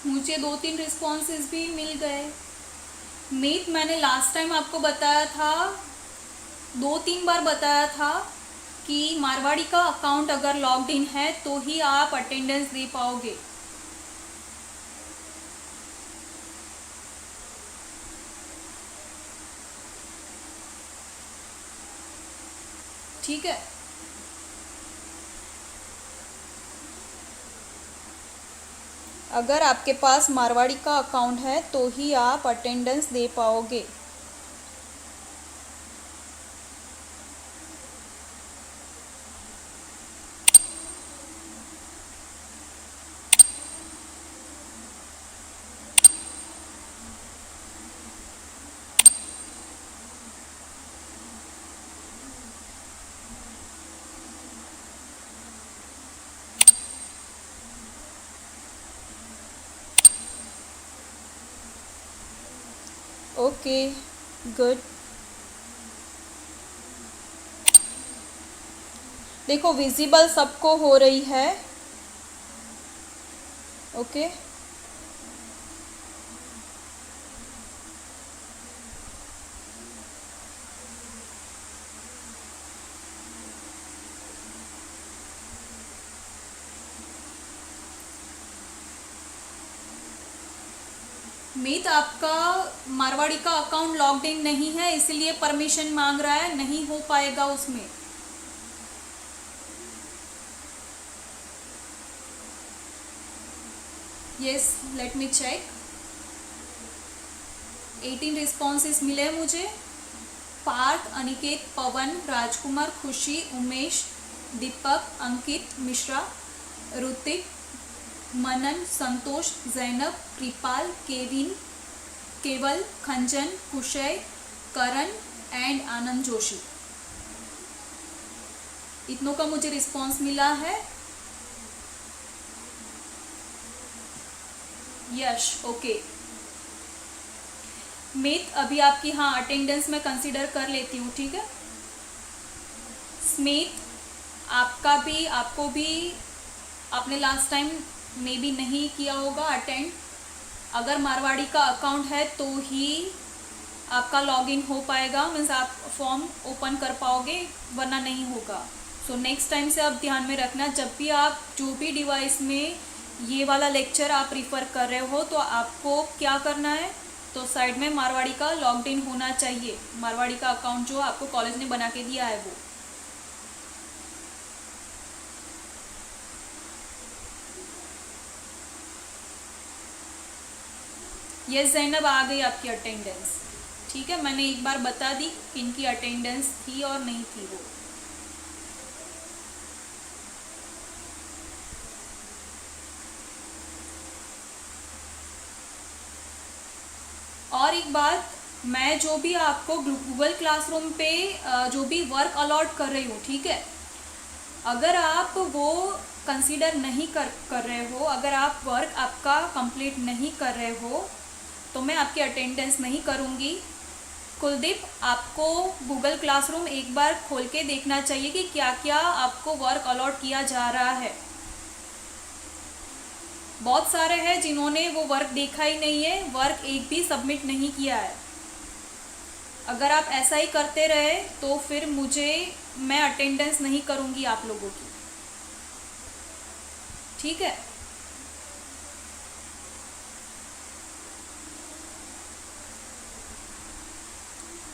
मुझे 2-3 रिस्पॉन्सेस भी मिल गए. मीत मैंने लास्ट टाइम आपको बताया था, 2-3 बार बताया था कि मारवाड़ी का अकाउंट अगर लॉग्ड इन है तो ही आप अटेंडेंस दे पाओगे. ठीक है, अगर आपके पास मारवाड़ी का अकाउंट है तो ही आप अटेंडेंस दे पाओगे. Okay, good. देखो विजिबल सबको हो रही है. ओके, मीत आपका मारवाड़ी का अकाउंट लॉग्ड इन नहीं है, इसलिए परमिशन मांग रहा है, नहीं हो पाएगा उसमें। Yes, let me check. 18 responses मिले मुझे। Parth, Aniket, Pawan, Rajkumar, Khushi, Umesh, Deepak, Ankit, Mishra, Hrithik, Manan, Santosh, Zainab, Kripal, Kevin, Keval, Khanjan, कुशय, Karan and Anand Joshi. इतनों का मुझे रिस्पांस मिला है। यश, ओके। मीत, अभी आपकी हाँ अटेंडेंस में कंसीडर कर लेती हूँ, ठीक है। स्मित, आपको भी आपने लास्ट टाइम मे बी नहीं किया होगा अटेंड। अगर मारवाड़ी का अकाउंट है तो ही आपका लॉगिन हो पाएगा, मीन्स आप फॉर्म ओपन कर पाओगे, वरना नहीं होगा। सो नेक्स्ट टाइम से आप ध्यान में रखना, जब भी आप जो भी डिवाइस में ये वाला लेक्चर आप रिफ़र कर रहे हो तो आपको क्या करना है, तो साइड में मारवाड़ी का लॉग्ड इन होना चाहिए, मारवाड़ी का अकाउंट जो आपको कॉलेज ने बना के दिया है वो। यस जैनब, आ गई आपकी अटेंडेंस, ठीक है। मैंने एक बार बता दी किनकी अटेंडेंस थी और नहीं थी वो। और एक बात, मैं जो भी आपको गूगल क्लासरूम पे जो भी वर्क अलॉट कर रही हूँ, ठीक है, अगर आप वो कंसीडर नहीं कर रहे हो, अगर आप वर्क आपका कंप्लीट नहीं कर रहे हो तो मैं आपकी अटेंडेंस नहीं करूँगी। कुलदीप, आपको गूगल क्लासरूम एक बार खोल के देखना चाहिए कि क्या क्या आपको वर्क अलॉट किया जा रहा है। बहुत सारे हैं जिन्होंने वो वर्क देखा ही नहीं है, वर्क एक भी सबमिट नहीं किया है। अगर आप ऐसा ही करते रहे तो फिर मैं अटेंडेंस नहीं करूँगी आप लोगों की, ठीक है।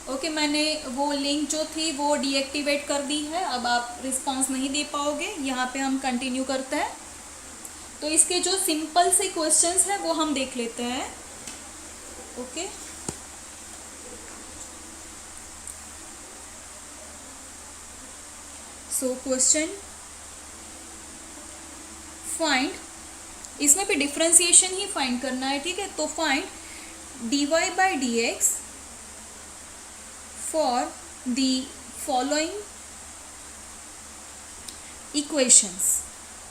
ओके, मैंने वो लिंक जो थी वो डीएक्टिवेट कर दी है, अब आप रिस्पांस नहीं दे पाओगे। यहाँ पे हम कंटिन्यू करते हैं। तो इसके जो सिंपल से क्वेश्चंस हैं वो हम देख लेते हैं, ओके। सो क्वेश्चन फाइंड, इसमें भी डिफरेंशिएशन ही फाइंड करना है, ठीक है। तो find dy by dx for the following equations,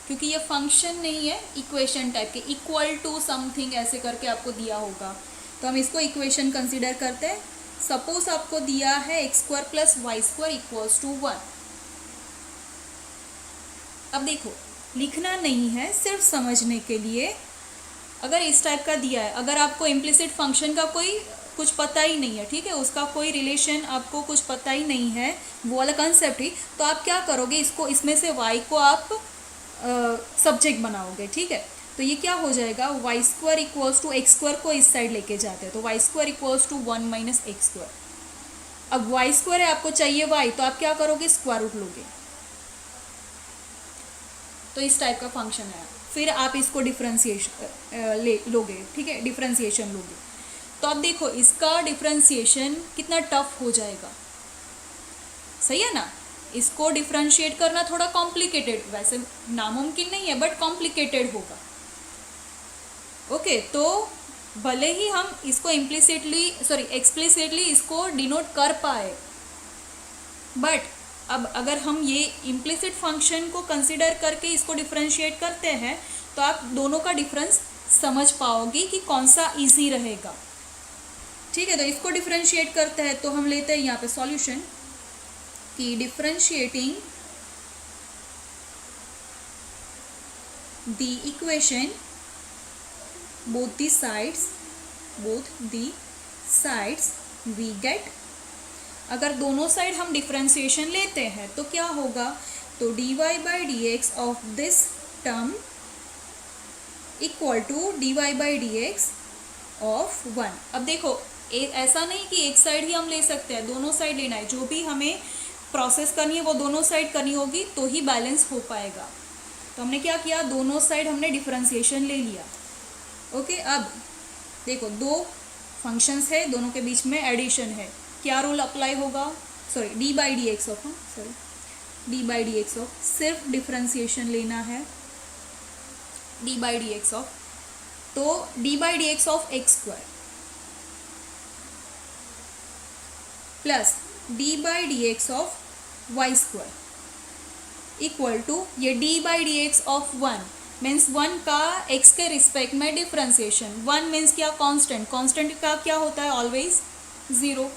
क्योंकि ये फंक्शन नहीं है, इक्वेशन टाइप के, इक्वल टू समथिंग ऐसे करके आपको दिया होगा, तो हम इसको इक्वेशन कंसीडर करते हैं। सपोज आपको दिया है x² + y² = 1। अब देखो, लिखना नहीं है, सिर्फ समझने के लिए। अगर इस टाइप का दिया है, अगर आपको इम्प्लिसिट फंक्शन का कोई कुछ पता ही नहीं है, ठीक है, उसका कोई रिलेशन आपको कुछ पता ही नहीं है, वो वाला कंसेप्ट ही, तो आप क्या करोगे, इसमें से y को आप सब्जेक्ट बनाओगे, ठीक है। तो ये क्या हो जाएगा, y² = x² को इस साइड लेके जाते हैं, तो y² = 1 - x²। अब y² है, आपको चाहिए y, तो आप क्या करोगे, स्क्वायर रूट लोगे, तो इस टाइप का फंक्शन है। फिर आप इसको डिफरेंशिएशन लोगे, ठीक है, डिफरेंशिएशन लोगे। तो अब देखो, इसका डिफरेंशिएशन कितना टफ हो जाएगा, सही है ना। इसको डिफरेंशिएट करना थोड़ा कॉम्प्लिकेटेड, वैसे नामुमकिन नहीं है, बट कॉम्प्लिकेटेड होगा, ओके। तो भले ही हम इसको एक्सप्लिसिटली इसको डिनोट कर पाए, बट अब अगर हम ये इम्प्लिसिट फंक्शन को कंसिडर करके इसको डिफरेंशिएट करते हैं तो आप दोनों का डिफरेंस समझ पाओगे कि कौन सा इजी रहेगा, ठीक है। तो इसको डिफरेंशिएट करते हैं, तो हम लेते हैं यहाँ पे सॉल्यूशन कि differentiating the equation both the sides we get. अगर दोनों साइड हम डिफरेंशिएशन लेते हैं तो क्या होगा, तो dy by dx of this term equal to dy by dx of 1। अब देखो ऐसा नहीं कि एक साइड ही हम ले सकते हैं, दोनों साइड लेना है। जो भी हमें प्रोसेस करनी है वो दोनों साइड करनी होगी तो ही बैलेंस हो पाएगा। तो हमने क्या किया, दोनों साइड हमने डिफरेंशिएशन ले लिया। ओके, अब देखो दो फंक्शंस है, दोनों के बीच में एडिशन है, क्या रूल अप्लाई होगा, sorry d by d x of, d by d x of, सिर्फ डिफरेंशिएशन लेना है, d by d x of, तो d by d x of x square plus d by d x of y square equal to ये d by d x of 1 means 1 का x के respect में differentiation. 1 means क्या, constant, constant का क्या होता है, ऑलवेज 0।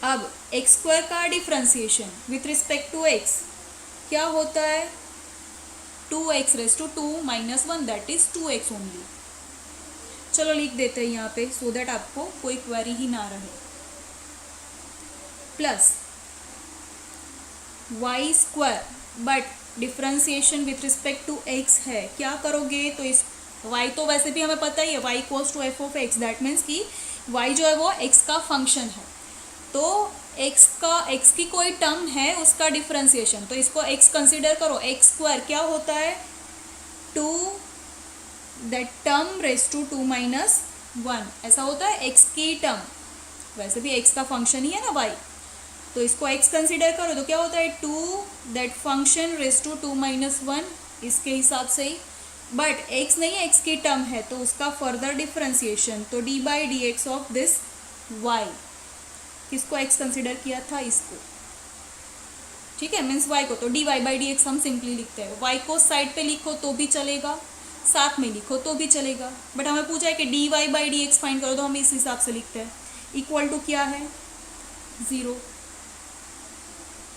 अब x स्क्वायर का differentiation with respect to x क्या होता है, 2x raise to 2 minus 1 that is 2x only. चलो लिख देते हैं यहाँ पे सो दैट आपको कोई क्वेरी ही ना रहे, plus y square but differentiation with respect to x है, क्या करोगे, तो इस y तो वैसे भी हमें पता ही है y equals to f of x, that means कि y जो है वो x का फंक्शन है, तो x की कोई टर्म है उसका डिफरेंशिएशन, तो इसको x कंसिडर करो, x स्क्वायर क्या होता है 2 that term raise to 2 minus 1, ऐसा होता है x की टर्म, वैसे भी x का फंक्शन ही है ना y, तो इसको x कंसिडर करो तो क्या होता है 2 that function raise to 2 minus 1, इसके हिसाब से ही, बट x नहीं है, x की टर्म है तो उसका फर्दर डिफरेंशिएशन, तो d by d x of this y, किसको x कंसिडर किया था, इसको, ठीक है, मीन्स y को, तो d y by d x हम सिंपली लिखते हैं, y को साइड पे लिखो तो भी चलेगा, साथ में लिखो तो भी चलेगा, बट हमें पूछा है कि d y by d x find करो तो हम इस हिसाब से लिखते हैं, इक्वल टू क्या है 0।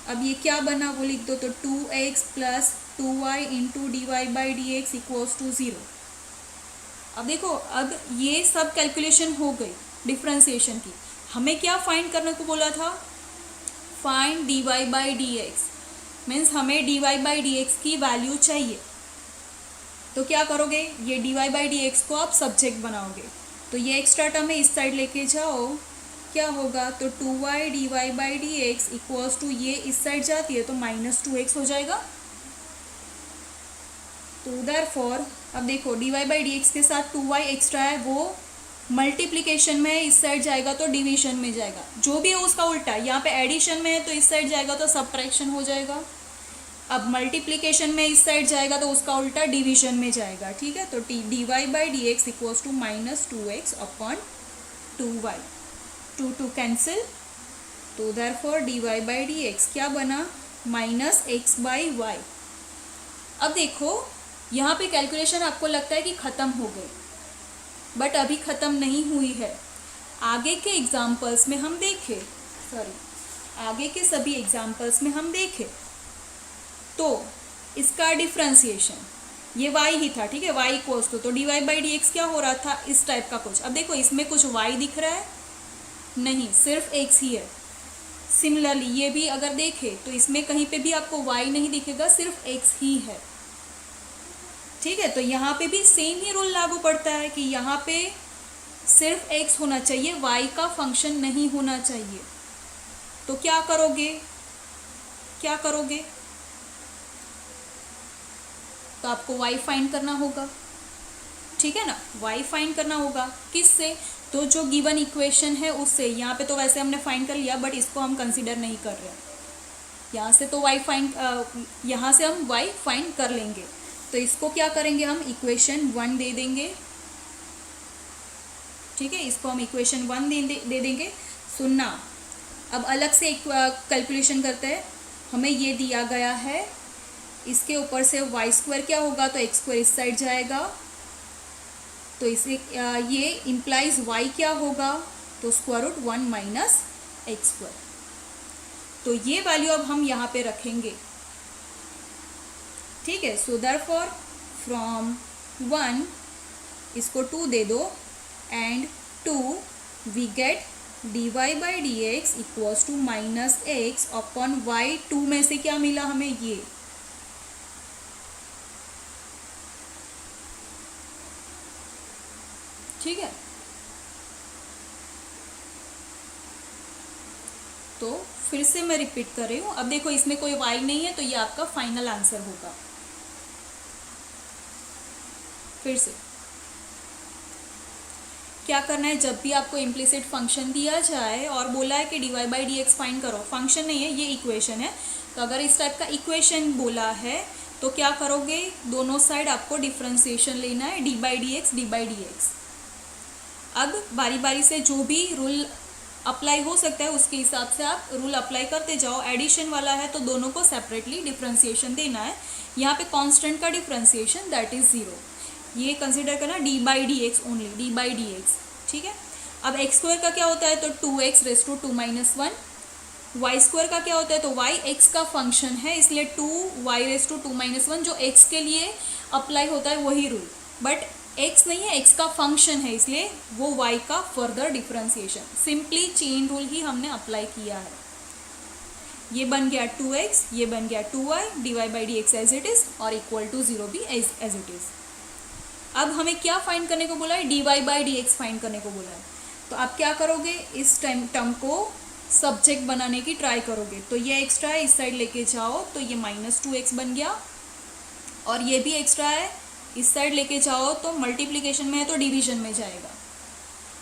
अब ये क्या बना वो लिख दो, तो 2x plus 2y into d y by d x equals to 0। अब देखो अब ये सब कैलकुलेशन हो गई डिफरेंशिएशन की, हमें क्या फाइंड करने को बोला था, find d y by d x, means हमें d y by d x की वैल्यू चाहिए, तो क्या करोगे, ये d y by d x को आप सब्जेक्ट बनाओगे, तो ये एक्स्ट्रा टर्म है इस साइड लेके जाओ, क्या होगा, तो 2y d y by d x equals to, ये इस साइड जाती है तो माइनस 2x हो जाएगा, तो देयरफॉर अब देखो d y by d x के साथ 2y एक्स्ट्रा है वो मल्टीप्लिकेशन में है, इस साइड जाएगा तो डिवीजन में जाएगा, जो भी है उसका उल्टा, यहाँ पे एडिशन में है तो इस साइड जाएगा तो सब्ट्रैक्शन हो जाएगा, अब मल्टीप्लिकेशन में इस साइड जाएगा तो उसका उल्टा डिवीजन में जाएगा, ठीक है, तो d y by d x equals to minus 2x upon 2y, 2 cancel, तो therefore d y by d x क्या बना, माइनस एक्स बाई वाई। अब देखो यहाँ पे कैलकुलेशन आपको लगता है कि ख़त्म हो गई, बट अभी ख़त्म नहीं हुई है, आगे के एग्जाम्पल्स में हम देखें, आगे के सभी एग्जाम्पल्स में हम देखें तो इसका डिफरेंशिएशन ये y ही था, ठीक है, y इक्वल्स तो d y by d x क्या हो रहा था, इस टाइप का कुछ, अब देखो इसमें कुछ y दिख रहा है नहीं, सिर्फ x ही है, सिमिलरली ये भी अगर देखें तो इसमें कहीं पे भी आपको y नहीं दिखेगा, सिर्फ x ही है, ठीक है, तो यहाँ पे भी सेम ही रूल लागू पड़ता है कि यहाँ पे सिर्फ x होना चाहिए, y का फंक्शन नहीं होना चाहिए, तो क्या करोगे, तो आपको y फाइंड करना होगा, ठीक है ना, y फाइंड करना होगा किससे, तो जो गिवन इक्वेशन है उससे, यहाँ पे तो वैसे हमने फाइंड कर लिया बट इसको हम कंसीडर नहीं कर रहे हैं, यहाँ से तो y फाइंड, यहाँ से हम y फाइंड कर लेंगे, तो इसको क्या करेंगे, हम इक्वेशन 1 दे देंगे, ठीक है, इसको हम इक्वेशन 1 दे देंगे। सुनना, अब अलग से एक कैलकुलेशन करते हैं, हमें ये दिया गया है, इसके ऊपर से वाई स्क्वायर क्या होगा, तो एक्स स्क्वायर इस साइड जाएगा, तो इसे ये इम्प्लाइज y क्या होगा, तो square root 1 minus x square, तो ये वैल्यू अब हम यहाँ पे रखेंगे, ठीक है, सो देयरफॉर फ्रॉम 1 इसको 2 दे दो and 2 we get d y by d x equals to minus x upon y, 2 में से क्या मिला हमें, ये तो फिर से मैं रिपीट कर रही हूँ। अब देखो इसमें कोई y नहीं है तो ये आपका फाइनल आंसर होगा। फिर से क्या करना है, जब भी आपको इम्प्लिसिट फंक्शन दिया जाए और बोला है कि dy by d x find करो, फंक्शन नहीं है ये इक्वेशन है, तो अगर इस टाइप का इक्वेशन बोला है तो क्या करोगे, दोनों साइड आपको डिफ्रेंसिएशन लेना है, डी बाई डी एक्स। अब बारी बारी से जो भी रूल अप्लाई हो सकता है उसके हिसाब से आप रूल अप्लाई करते जाओ। एडिशन वाला है तो दोनों को सेपरेटली डिफ्रेंसिएशन देना है। यहाँ पे कांस्टेंट का डिफ्रेंसिएशन दैट इज 0, ये कंसिडर करना D by d x only, D by d x, ठीक है। अब एक्स स्क्वायर का क्या होता है, तो 2x raise to 2 minus 1। Y square का क्या होता है, तो y x का फंक्शन है इसलिए 2y रेस टू 2 माइनस 1, जो x के लिए अप्लाई होता है वही रूल, बट x नहीं है, x का फंक्शन है इसलिए वो y का further differentiation, simply chain rule ही हमने अप्लाई किया है। ये बन गया 2x, ये बन गया 2y, dy by d x as it is और इक्वल टू 0 भी एज इट इज। अब हमें क्या फाइंड करने को बोला है, dy by d x find करने को बोला है। तो आप क्या करोगे, इस टर्म को सब्जेक्ट बनाने की ट्राई करोगे, तो ये एक्स्ट्रा है इस साइड लेके जाओ तो ये -2x बन गया, और ये भी एक्स्ट्रा है इस साइड लेके जाओ तो मल्टीप्लिकेशन में है तो डिवीजन में जाएगा,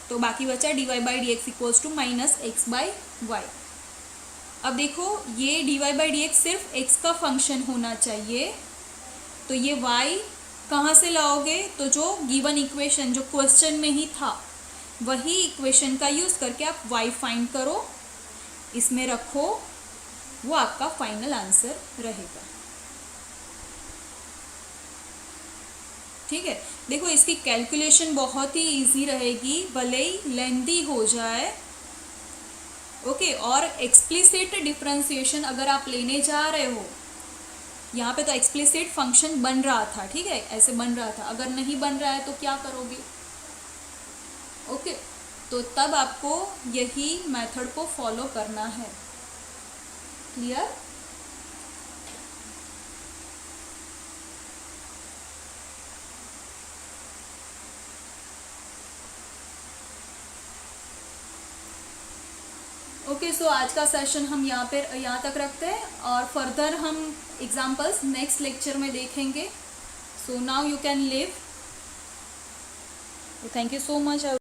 तो बाकी बचा dy by d x equals to -x by y. अब देखो ये dy बाई डी एक्स सिर्फ x का फंक्शन होना चाहिए, तो ये y कहाँ से लाओगे, तो जो गिवन इक्वेशन जो क्वेश्चन में ही था वही इक्वेशन का यूज़ करके आप y फाइंड करो, इसमें रखो, वो आपका फाइनल आंसर रहेगा। ठीक है, देखो इसकी कैलकुलेशन बहुत ही इजी रहेगी, भले ही लेंथी हो जाए, ओके। और एक्सप्लिसिट डिफरेंशिएशन अगर आप लेने जा रहे हो, यहाँ पे तो एक्सप्लिसिट फंक्शन बन रहा था, ठीक है, ऐसे बन रहा था, अगर नहीं बन रहा है तो क्या करोगे, ओके। तो तब आपको यही मेथड को फॉलो करना है, क्लियर। ओके, सो आज का सेशन हम यहाँ तक रखते हैं और फर्दर हम एग्जाम्पल्स नेक्स्ट लेक्चर में देखेंगे। So now you can live. Thank you so much.